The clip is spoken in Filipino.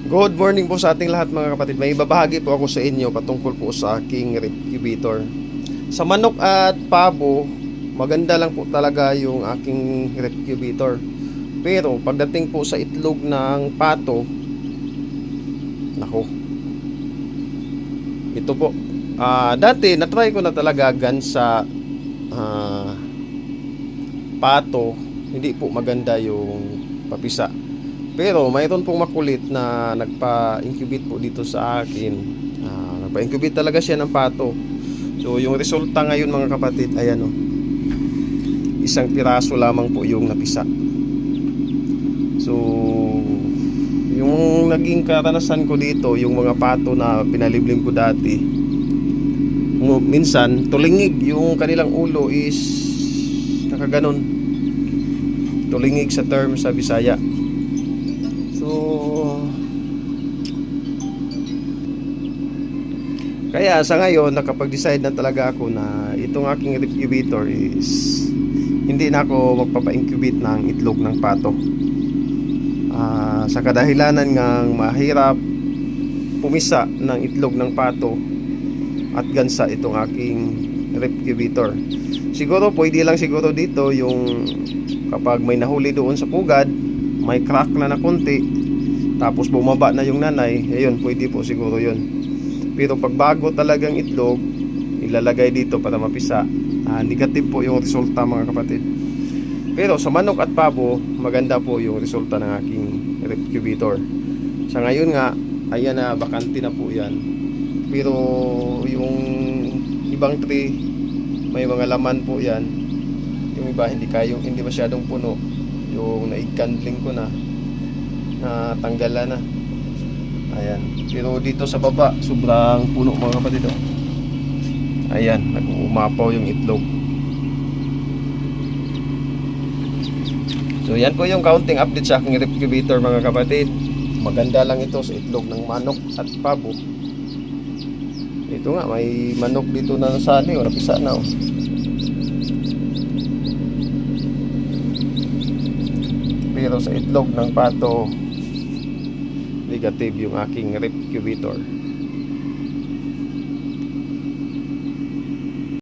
Good morning po sa ating lahat mga kapatid. May ibabahagi po ako sa inyo patungkol po sa aking recubitor. Sa manok at pabo, maganda lang po talaga yung aking recubitor. Pero pagdating po sa itlog ng pato, nako, ito po. Dati natry ko na talaga gan sa pato, hindi po maganda yung papisa. Pero mayroon pong makulit na nagpa-incubate po dito sa akin. Nagpa-incubate talaga siya ng pato. So yung resulta ngayon mga kapatid, ayan o. Isang piraso lamang po yung napisa. So yung naging karanasan ko dito, yung mga pato na pinaliblim ko dati, minsan tulingig yung kanilang ulo is nakaganon. Tulingig sa term sa Bisaya. So kaya sa ngayon nakapag-decide na talaga ako na itong aking recubitor is hindi na ako magpapa-incubate ng itlog ng pato. Sa kadahilanan ng mahirap pumisa ng itlog ng pato at gansa itong aking recubitor. Siguro pwede lang siguro dito yung kapag may nahuli doon sa pugad, may crack na konti, tapos bumaba na yung nanay, ayun, pwede po siguro yun. Pero pag bago talagang itlog, ilalagay dito para mapisa, negative po yung resulta mga kapatid. Pero sa manok at pabo, maganda po yung resulta ng aking recubitor. Sa ngayon nga, ayan na, bakante na po yan. Pero yung ibang tree, may mga laman po yan. Yung iba hindi masyadong puno. Yung naigkandling ko na tanggalan na. Ayan. Pero dito sa baba, sobrang puno mga kapatid. Ayan, nag-uumapaw yung itlog. So yan po yung counting update sa aking recubitor mga kapatid. Maganda lang ito sa itlog ng manok at pabo. Ito nga, may manok dito na nasali o napisa na. Pero sa itlog ng pato, negative yung aking recubitor.